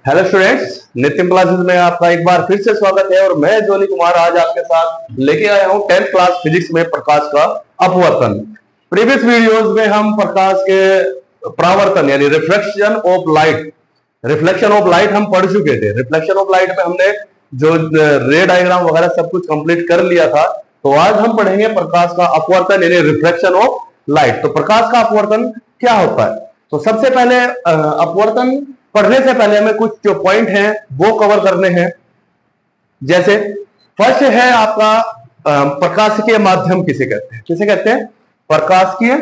Hello students, Nitin classes में आपका एक बार फिर से स्वागत है। और मैं जोनी कुमार आज आपके साथ लेके आया हूं 10th क्लास फिजिक्स में प्रकाश का अपवर्तन। प्रीवियस वीडियोस में हम प्रकाश के परावर्तन यानी रिफ्लेक्शन ऑफ लाइट हम पढ़ चुके थे। रिफ्लेक्शन ऑफ लाइट में हमने जो रे डायग्राम वगैरह सब कुछ कंप्लीट कर लिया था। तो आज हम पढ़ेंगे प्रकाश का अपवर्तन यानी रिफ्लेक्शन ऑफ लाइट। तो प्रकाश का अपवर्तन क्या होता है? तो सबसे पहले अपवर्तन पढ़ने से पहले हमें कुछ जो पॉइंट हैं वो कवर करने हैं। जैसे फर्स्ट है आपका प्रकाशिकीय माध्यम किसे कहते हैं? किसे कहते हैं? प्रकाशिकीय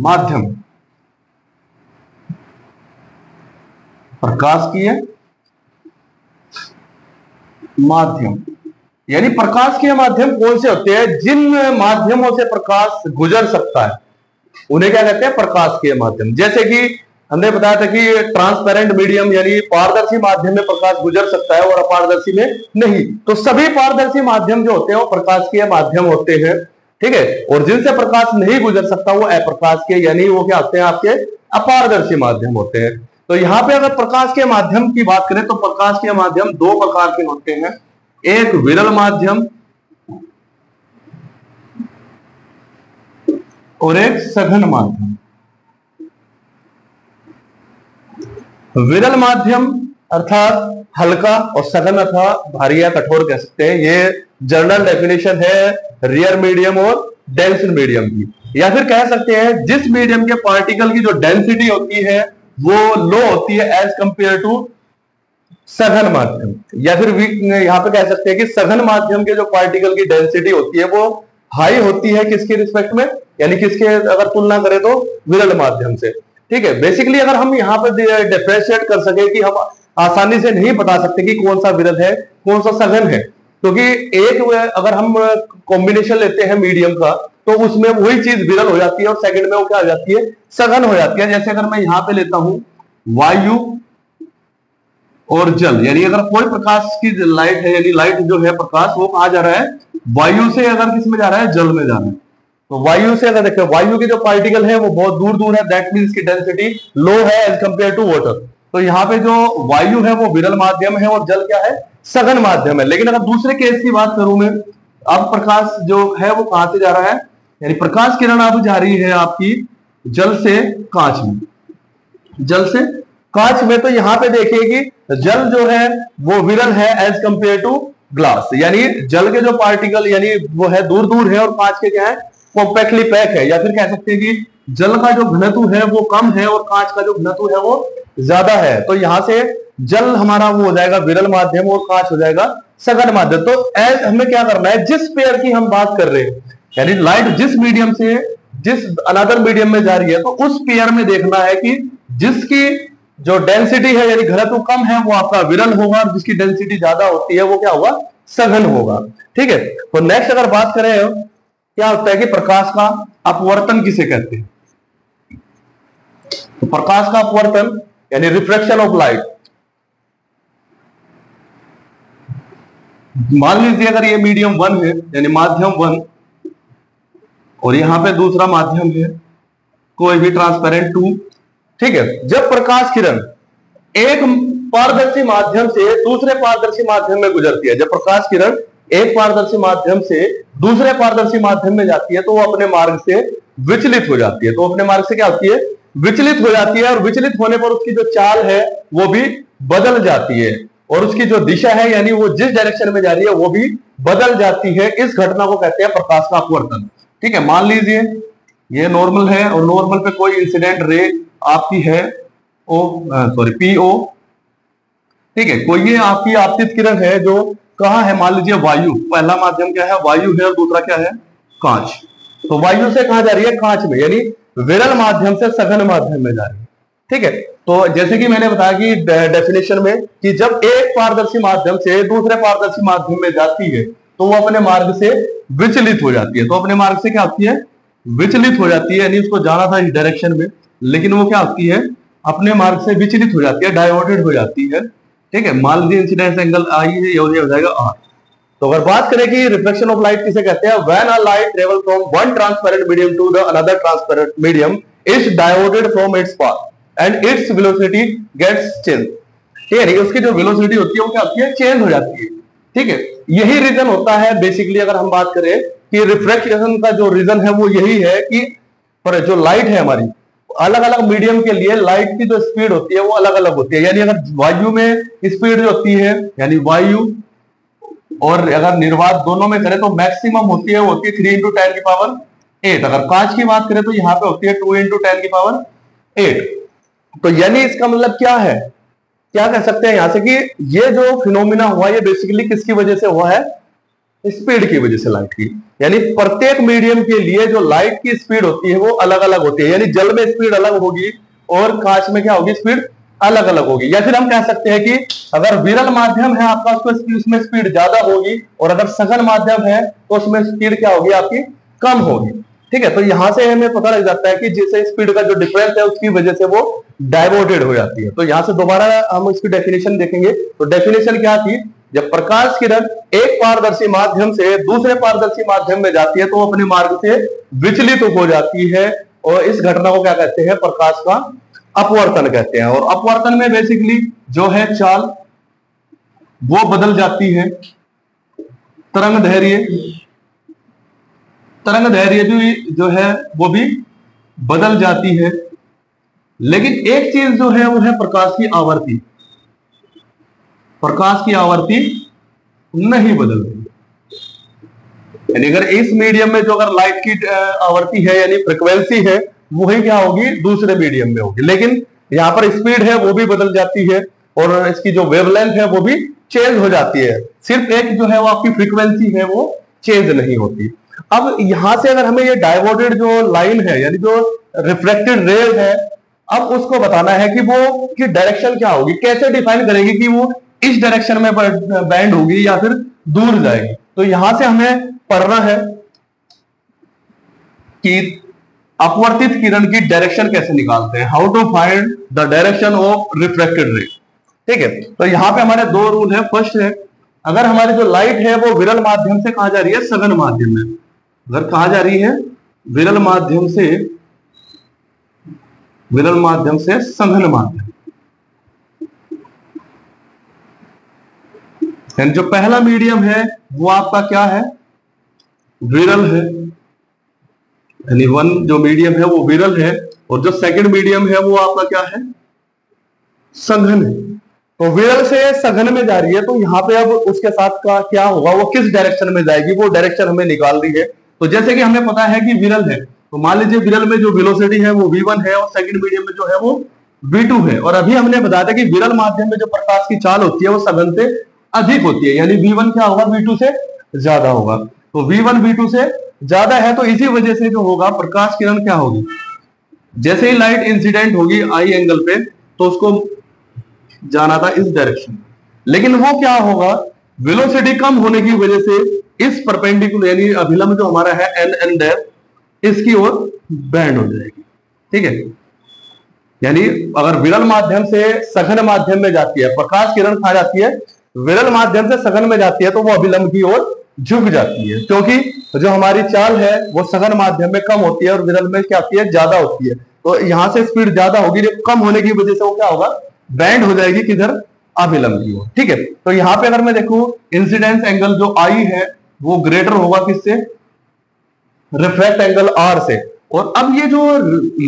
माध्यम। प्रकाशिकीय माध्यम यानी प्रकाशिकीय माध्यम कौन से होते हैं? जिन माध्यमों से प्रकाश गुजर सकता है उन्हें क्या कहते हैं? प्रकाशिकीय माध्यम। जैसे कि हमने बताया था कि ट्रांसपेरेंट मीडियम यानी पारदर्शी माध्यम में प्रकाश गुजर सकता है और अपारदर्शी में नहीं। तो सभी पारदर्शी माध्यम जो होते हैं वो प्रकाशिकीय माध्यम होते हैं, ठीक है। और जिनसे प्रकाश नहीं गुजर सकता वो अप्रकाशिकीय यानी वो क्या होते हैं? आपके अपारदर्शी माध्यम होते हैं। तो यहाँ पे अगर प्रकाश के माध्यम की बात करें तो प्रकाश के माध्यम दो प्रकार के होते हैं, एक विरल माध्यम और एक सघन माध्यम। विरल माध्यम अर्थात हल्का और सघन अर्थात भारी या कठोर कह सकते हैं। ये जनरल डेफिनेशन है रियर मीडियम और डेंस मीडियम की। या फिर कह सकते हैं जिस मीडियम के पार्टिकल की जो डेंसिटी होती है वो लो होती है एज कंपेयर टू सघन माध्यम। या फिर यहां पे कह सकते हैं कि सघन माध्यम के जो पार्टिकल की डेंसिटी होती है वो हाई होती है किसके रिस्पेक्ट में, यानी किसके अगर तुलना करें तो विरल माध्यम से, ठीक है। बेसिकली अगर हम यहाँ पर डिफरेंशिएट कर सके कि हम आसानी से नहीं बता सकते कि कौन सा विरल है कौन सा सघन है, क्योंकि एक अगर हम कॉम्बिनेशन लेते हैं मीडियम का तो उसमें वही चीज विरल हो जाती है और सेकंड में वो क्या हो जाती है? सघन हो जाती है। जैसे अगर मैं यहाँ पे लेता हूं वायु और जल, यानी अगर कोई प्रकाश की लाइट है यानी लाइट जो है प्रकाश वो कहां जा रहा है? वायु से अगर किस में जा रहा है? जल में जा रहा है। तो वायु से अगर देखें वायु के जो पार्टिकल है वो बहुत दूर दूर है, दैट मींस की डेंसिटी लो है एज कंपेयर टू वाटर। तो यहाँ पे जो वायु है वो विरल माध्यम है और जल क्या है? सघन माध्यम है। लेकिन अगर दूसरे केस की बात करूं मैं, अब प्रकाश जो है वो कहां से जा रहा है? यानी प्रकाश किरण अब जा रही है आपकी जल से कांच में, जल से कांच में। तो यहाँ पे देखिए कि जल जो है वो विरल है एज कंपेयर टू ग्लास, यानी जल के जो पार्टिकल यानी वो है दूर दूर है और कांच के क्या है? कॉम्पैक्टली पैक है। या फिर कह सकते हैं कि जल का जो घनत्व है वो कम है और कांच का जो घनत्व है वो ज्यादा है। तो यहां से जल हमारा वो हो जाएगा विरल माध्यम और कांच हो जाएगा सघन माध्यम। तो एज हमें क्या करना है? जिस पेयर की हम बात कर रहे हैं यानी लाइट जिस मीडियम से जिस अनदर मीडियम में जा रही है तो उस पेयर में देखना है कि जिसकी जो डेंसिटी है यानी घनत्व कम है वो आपका विरल होगा और जिसकी डेंसिटी ज्यादा होती है वो क्या होगा? सघन होगा, ठीक है। तो नेक्स्ट अगर बात करें क्या होता है कि प्रकाश का अपवर्तन किसे कहते हैं? तो प्रकाश का अपवर्तन यानी रिफ्लेक्शन ऑफ लाइट, मान लीजिए अगर ये मीडियम 1 है यानी माध्यम 1 और यहां पे दूसरा माध्यम है कोई भी ट्रांसपेरेंट 2, ठीक है। जब प्रकाश किरण एक पारदर्शी माध्यम से दूसरे पारदर्शी माध्यम में गुजरती है, जब प्रकाश किरण एक पारदर्शी माध्यम से दूसरे पारदर्शी माध्यम में जाती है तो वो अपने मार्ग से विचलित हो जाती है। तो अपने मार्ग से क्या होती है? विचलित हो जाती है। और विचलित होने पर उसकी जो चाल है वो भी बदल जाती है और उसकी जो दिशा है यानी वो जिस डायरेक्शन में जा रही है वो भी बदल जाती है। इस घटना को कहते हैं प्रकाश का अपवर्तन, ठीक है। मान लीजिए ये नॉर्मल है और नॉर्मल पे कोई इंसिडेंट रे आपकी है पीओ, ठीक है। कोई ये आपकी आपतित किरण है जो कहां है? मान लीजिए वायु, पहला माध्यम क्या है? वायु है और दूसरा क्या है? कांच। तो वायु से कहां जा रही है? कांच में, यानी विरल माध्यम से सघन माध्यम में जा रही है, ठीक है। तो जैसे कि मैंने बताया कि डेफिनेशन में कि जब एक पारदर्शी माध्यम से दूसरे पारदर्शी माध्यम में जाती है तो वो अपने मार्ग से विचलित हो जाती है। तो अपने मार्ग से क्या होती है? विचलित हो जाती है, यानी उसको जाना था इस डायरेक्शन में लेकिन वो क्या होती है? अपने मार्ग से विचलित हो जाती है, डाइवर्टेड हो जाती है, ठीक है। मान लीजिए इंसिडेंस एंगल आई है, ये हो जाएगा आर। तो अगर बात करें कि रिफ्लेक्शन ऑफ लाइट किसे कहते हैं? When a light travel from one transparent medium to the another transparent medium is diverted from its path and its velocity gets change. ठीक है, उसकी जो वेलोसिटी होती है वो क्या होती है, चेंज हो जाती है। ठीक है, यही रीजन होता है बेसिकली, अगर हम बात करें कि रिफ्रैक्शन का जो रीजन है वो यही है कि पर जो लाइट है हमारी, अलग अलग मीडियम के लिए लाइट की जो स्पीड होती है वो अलग अलग होती है। यानी अगर वायु में स्पीड जो होती है, यानी वायु और अगर निर्वात दोनों में करें तो मैक्सिमम होती है, वो होती है 3 इंटू 10 की पावर 8। अगर कांच की बात करें तो यहाँ पे होती है 2 इंटू 10 की पावर 8। तो यानी इसका मतलब क्या है, क्या कह सकते हैं यहां से कि ये जो फिनोमिना हुआ ये बेसिकली किसकी वजह से हुआ है, स्पीड की वजह से लाइट की। यानी प्रत्येक मीडियम के लिए जो लाइट की स्पीड होती है वो अलग अलग होती है। यानी जल में स्पीड अलग होगी और कांच में क्या होगी, स्पीड अलग अलग होगी। या फिर हम कह सकते हैं कि अगर विरल माध्यम है आपका, उसमें स्पीड ज्यादा होगी, और अगर सघन माध्यम है तो उसमें स्पीड क्या होगी आपकी, कम होगी। ठीक है, तो यहां से हमें पता लग जाता है कि जिससे स्पीड का जो डिफरेंस है उसकी वजह से वो डाइवर्टेड हो जाती है। तो यहां से दोबारा हम इसकी डेफिनेशन देखेंगे। तो डेफिनेशन क्या थी, जब प्रकाश किरण एक पारदर्शी माध्यम से दूसरे पारदर्शी माध्यम में जाती है तो वो अपने मार्ग से विचलित हो जाती है, और इस घटना को क्या कहते हैं, प्रकाश का अपवर्तन कहते हैं। और अपवर्तन में बेसिकली जो है चाल वो बदल जाती है, तरंग धैर्य भी जो है वो भी बदल जाती है। लेकिन एक चीज जो है वो है प्रकाश की आवर्ती, प्रकाश की आवर्ती नहीं बदलती। यानी अगर इस मीडियम में जो अगर लाइट की आवर्ती है यानी फ्रिक्वेंसी है, वही क्या होगी, दूसरे मीडियम में होगी। लेकिन यहाँ पर स्पीड है वो भी बदल जाती है, और इसकी जो वेवलेंथ है वो भी चेंज हो जाती है। सिर्फ एक जो है वो आपकी फ्रीक्वेंसी है वो चेंज नहीं होती। अब यहां से अगर हमें ये डाइवर्टेड जो लाइन है यानी जो रिफ्लेक्टेड रेज है, अब उसको बताना है कि वो की डायरेक्शन क्या होगी, कैसे डिफाइन करेंगे कि वो इस डायरेक्शन में बैंड होगी या फिर दूर जाएगी। तो यहां से हमें पढ़ना है कि अपवर्तित किरण की डायरेक्शन कैसे निकालते हैं, how to find the direction of reflected ray. ठीक है, तो यहां पे हमारे दो रूल है। फर्स्ट है, अगर हमारी जो लाइट है वो विरल माध्यम से कहा जा रही है सघन माध्यम में, अगर कहा जा रही है विरल माध्यम से सघन माध्यम, यानी जो पहला मीडियम है वो आपका क्या है, विरल है, यानी वन जो मीडियम है वो विरल है, और जो सेकंड मीडियम है वो आपका क्या है, सघन है। तो विरल से सघन में जा रही है, तो यहाँ पे अब उसके साथ का क्या होगा, वो किस डायरेक्शन में जाएगी, वो डायरेक्शन हमें निकाल रही है। तो जैसे कि हमें पता है कि विरल है, तो मान लीजिए विरल में जो वेलोसिटी है वो v1 है, और सेकंड मीडियम में जो है वो v2 है। और अभी हमने बताया था कि विरल माध्यम में जो प्रकाश की चाल होती है वो सघन से अधिक होती है, यानी v1 क्या होगा, v2 से ज्यादा होगा। तो v1 v2 से ज्यादा है, तो इसी वजह से जो होगा प्रकाश किरण क्या होगी, जैसे ही लाइट इंसिडेंट होगी आई एंगल पे, तो उसको जाना था इस डायरेक्शन, लेकिन वो क्या होगा, वेलोसिटी कम होने की वजह से इस परपेंडिकुलर यानी अभिलंब जो हमारा है एन एन डैश, इसकी ओर बैंड हो जाएगी। ठीक है, यानी अगर विरल माध्यम से सघन माध्यम में जाती है, प्रकाश किरण कहा जाती है विरल माध्यम से सघन में जाती है, तो वो अभिलंब की ओर झुक जाती है, क्योंकि जो हमारी चाल है वो सघन माध्यम में कम होती है और विरल में क्या होती है, ज्यादा होती है। तो यहां से स्पीड ज्यादा होगी, कम होने की वजह से वो क्या होगा, बैंड हो जाएगी किधर, अभिलंब की ओर। ठीक है, तो यहां पे अगर मैं देखूं इंसिडेंस एंगल जो आई है वो ग्रेटर होगा किससे, रिफ्रैक्ट एंगल आर से। और अब ये जो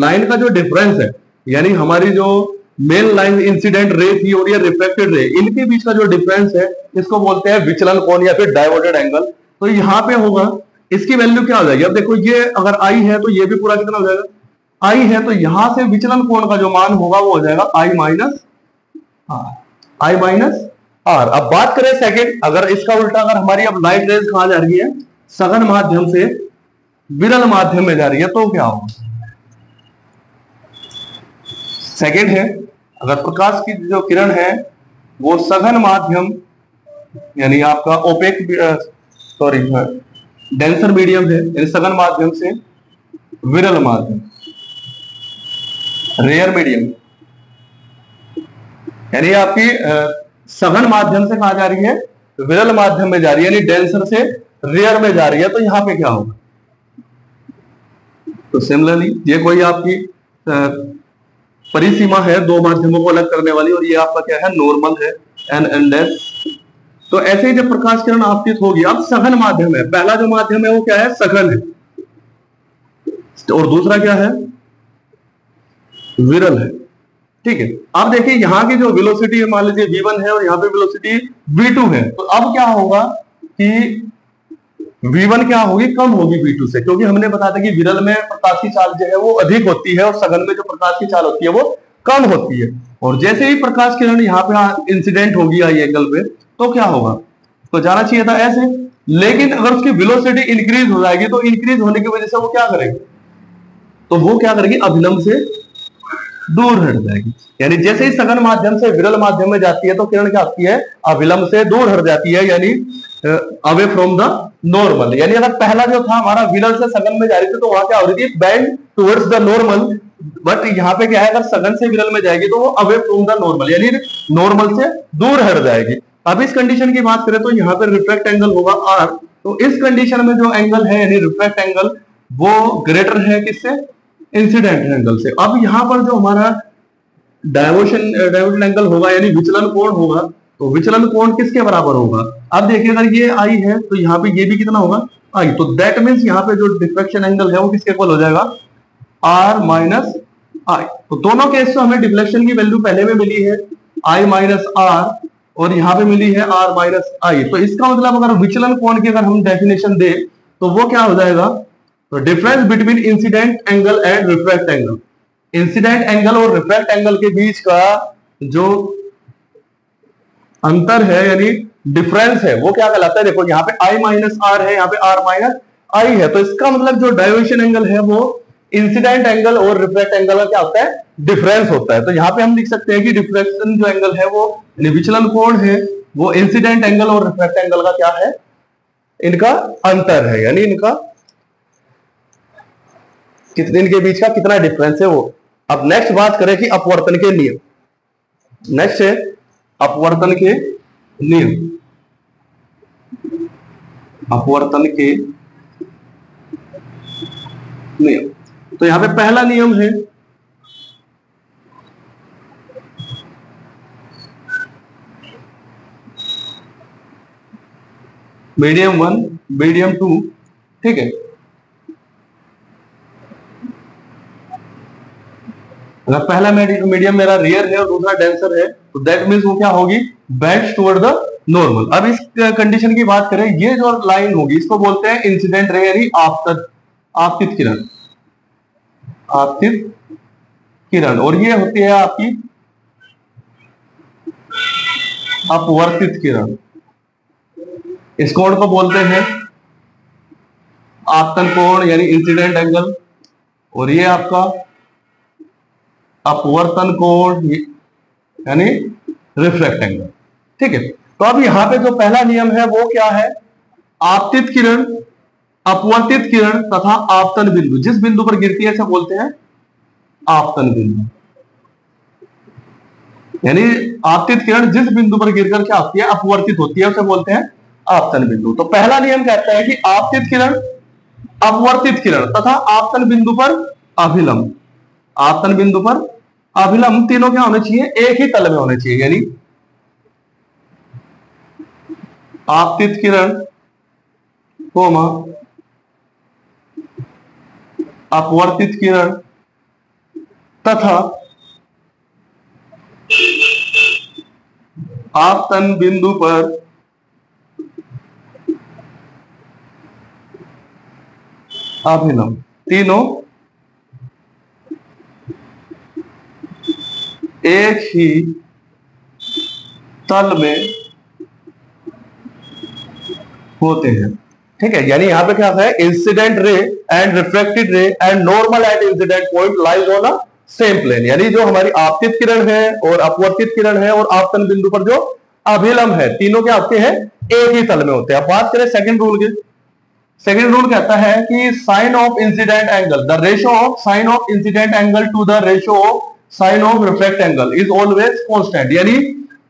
लाइन का जो डिफरेंस है, यानी हमारी जो मेन लाइन इंसिडेंट रे थी और ये रिफ्लेक्टेड रे, इनके बीच का जो डिफरेंस है इसको बोलते हैं विचलन कोण या फिर डाइवर्टेड एंगल। तो यहाँ पे होगा, इसकी वैल्यू क्या हो जाएगी, अब देखो ये अगर आई है तो ये भी पूरा कितना हो जाएगा, आई है, तो यहां से विचलन कोण का जो मान होगा वो हो जाएगा आई माइनस आर। अब बात करें सेकंड, अगर इसका उल्टा, अगर हमारी अब लाइट रेज कहां जा रही है, सघन माध्यम से विरल माध्यम में जा रही है, तो क्या होगा, सेकंड है, अगर प्रकाश की जो किरण है वो सघन माध्यम यानी आपका ओपेक सॉरी डेंसर मीडियम है, यानी सघन माध्यम से विरल माध्यम रेयर मीडियम, यानी आपकी सघन माध्यम से कहा जा रही है विरल माध्यम में जा रही है, यानी डेंसर से रेयर में जा रही है, तो यहां पे क्या होगा, तो सिमिलरली ये कोई आपकी परिसीमा है दो माध्यमों को अलग करने वाली, और ये आपका क्या है, नॉर्मल है, एन डैश। तो ऐसे ही जब प्रकाश किरण आपतित होगी, अब सघन माध्यम है, पहला जो माध्यम है वो क्या है, सघन है, और दूसरा क्या है, विरल है। ठीक है, अब देखिए यहाँ की जो वेलोसिटी मान लीजिए v1 है और यहाँ पे वेलोसिटी v2 है, तो अब क्या होगा कि v1 क्या होगी, कम होगी v2 से, क्योंकि हमने बताया था कि विरल में प्रकाश की चाल जो है वो अधिक होती है और सघन में जो प्रकाश की चाल होती है वो कम होती है। और जैसे ही प्रकाश किरण यहाँ पे इंसिडेंट होगी आई एंगल पे, तो क्या होगा, तो जाना चाहिए था ऐसे, लेकिन अगर उसकी वेलोसिटी इंक्रीज हो जाएगी तो इंक्रीज होने की वजह से वो क्या करेगी, तो वो क्या करेगी, अभिलंब से दूर हट जाएगी। यानी जैसे ही सघन माध्यम से विरल माध्यम में जाती है तो किरण क्या होती है, अविलंब से दूर हट जाती है, यानी अवे फ्रॉम द नॉर्मल। यानी अगर पहला जो था हमारा विरल से सघन में जा रही थी तो वहां क्या हो रही थी, bend towards the normal, but यहाँ पे क्या है, अगर सघन से विरल में जाएगी तो वो अवे फ्रॉम द नॉर्मल, यानी नॉर्मल से दूर हट जाएगी। अब इस कंडीशन की बात करें तो यहाँ पे रिफ्रैक्ट एंगल होगा आर, तो इस कंडीशन में जो एंगल है यानी रिफ्रैक्ट एंगल वो ग्रेटर है किससे, इंसिडेंट एंगल से। अब यहाँ पर जो हमारा डाइवर्जन एंगल होगा यानी विचलन कोण होगा, तो विचलन कोण किसके बराबर होगा, अब देखिए अगर ये आई है तो यहाँ पे ये भी कितना होगा, आई, तो दैट मीन्स यहाँ पे जो डिफ्लेक्शन एंगल है वो किसके इक्वल हो जाएगा, आर माइनस आई। तो दोनों केस में हमें डिफ्लेक्शन की वैल्यू पहले में मिली है आई माइनस आर, और यहाँ पे मिली है आर माइनस आई। तो इसका मतलब अगर विचलन कोण की अगर हम डेफिनेशन दे तो वो क्या हो जाएगा, तो difference between incident angle and refract angle, incident angle और रिफ्रैक्ट एंगल के बीच का जो अंतर है यानी डिफरेंस है वो क्या कहलाता है, देखो यहाँ पे आई माइनस आर है, यहाँ पे आर माइनस आई है, तो इसका मतलब जो डाइवर्जन एंगल है वो इंसिडेंट एंगल और रिफ्रैक्ट एंगल का क्या होता है, डिफरेंस होता है। तो यहाँ पे हम लिख सकते हैं कि डिफ्लेक्शन जो एंगल है वो विचलन कोण है वो इंसिडेंट एंगल और रिफ्रैक्ट एंगल का क्या है, इनका अंतर है, यानी इनका कितने, इनके बीच का कितना डिफरेंस है वो। अब नेक्स्ट बात करें कि अपवर्तन के नियम, नेक्स्ट है अपवर्तन के नियम, अपवर्तन के नियम। तो यहां पे पहला नियम है मीडियम 1 मीडियम 2, ठीक है, अगर पहला मीडियम मेरा रियर है और दूसरा डेंसर है तो दैट मींस वो क्या होगी, बेंड्स टुवर्ड द नॉर्मल। अब इस कंडीशन की बात करें, ये जो लाइन होगी इसको बोलते हैं इंसिडेंट रे यानी आपतित किरण, आपतित किरण, और ये होती है आपकी अपवर्तित किरण। इस कोण को बोलते हैं आपतन कोण यानी इंसिडेंट एंगल, और ये आपका अपवर्तन कोण यानी रिफ्लेक्ट एंगल, ठीक है। तो अब यहां पे जो पहला नियम है वो क्या है, आपतित किरण, अपवर्तित किरण तथा आपतन बिंदु, जिस बिंदु पर गिरती है इसे बोलते हैं आपतन बिंदु, यानी आपतित किरण जिस बिंदु पर गिरकर क्या होती है, अपवर्तित होती है, उसे बोलते हैं आपतन बिंदु। तो पहला नियम कहता है कि आपतित किरण, अपवर्तित किरण तथा आपतन बिंदु पर अभिलंब, आपतन बिंदु पर अभिलंब तीनों क्या होने चाहिए, एक ही तल में होने चाहिए, यानी आपतित किरण कोमा अपवर्तित किरण तथा आपतन बिंदु पर अभिलंब, तीनों एक ही तल में होते हैं, ठीक है। यानी यहां पे क्या है, incident ray and reflected ray and normal at incident point lies on a same plane, यानी जो हमारी आपतित किरण है और अपवर्तित किरण है और आपतन बिंदु पर जो अभिलंब है, तीनों क्या होते हैं, एक ही तल में होते हैं। अब बात करें सेकंड रूल की, सेकंड रूल कहता है कि sine of incident angle, the ratio of sine of incident angle to the ratio of sine of reflect angle is always constant, यानी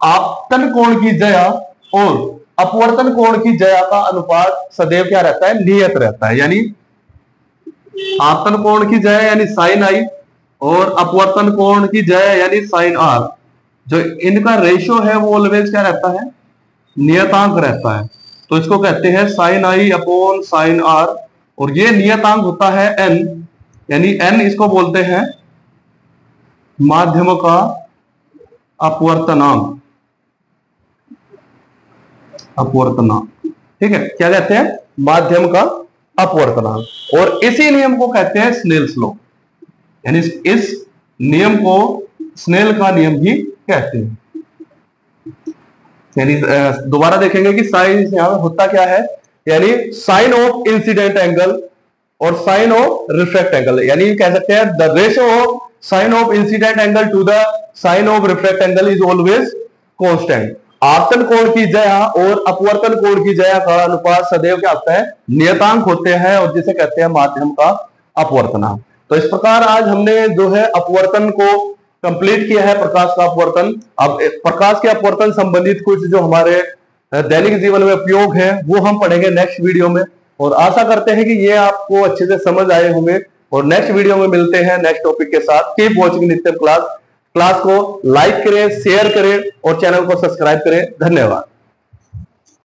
आपतन कोण की जया और अपवर्तन कोण की जया का अनुपात सदैव क्या रहता है, नियत रहता है। यानी आपतन कोण की जया यानी साइन आई और अपवर्तन कोण की जय यानी साइन आर, जो इनका रेशियो है वो ऑलवेज क्या रहता है, नियतांक रहता है। तो इसको कहते हैं sine I upon sine R, और ये नियतांक होता है एन, यानी एन इसको बोलते हैं माध्यम का अपवर्तनांक। अपवर्तनांक, ठीक है, क्या कहते हैं, माध्यम का अपवर्तनांक। और इसी नियम को कहते हैं स्नेल्स लॉ, यानी इस नियम को स्नेल का नियम भी कहते हैं। यानी दोबारा देखेंगे कि साइन यहां होता क्या है, यानी साइन ऑफ इंसिडेंट एंगल और साइन ऑफ रिफ्रैक्ट एंगल, यानी कह सकते हैं the ratio of sine of incident angle to the sine of refract angle is always constant. आपतन कोण की जया और अपवर्तन कोण की जया का अनुपात सदैव क्या होता है, नियतांक होते हैं, और जिसे कहते हैं माध्यम का अपवर्तनांक। तो इस प्रकार आज हमने जो है अपवर्तन को कंप्लीट किया है, प्रकाश का अपवर्तन। अब प्रकाश के अपवर्तन संबंधित कुछ जो हमारे दैनिक जीवन में उपयोग है वो हम पढ़ेंगे नेक्स्ट वीडियो में, और आशा करते हैं कि ये आपको अच्छे से समझ आए होंगे। और नेक्स्ट वीडियो में मिलते हैं नेक्स्ट टॉपिक के साथ। कीप वॉचिंग नित्यम क्लास। क्लास को लाइक करें, शेयर करें और चैनल को सब्सक्राइब करें। धन्यवाद।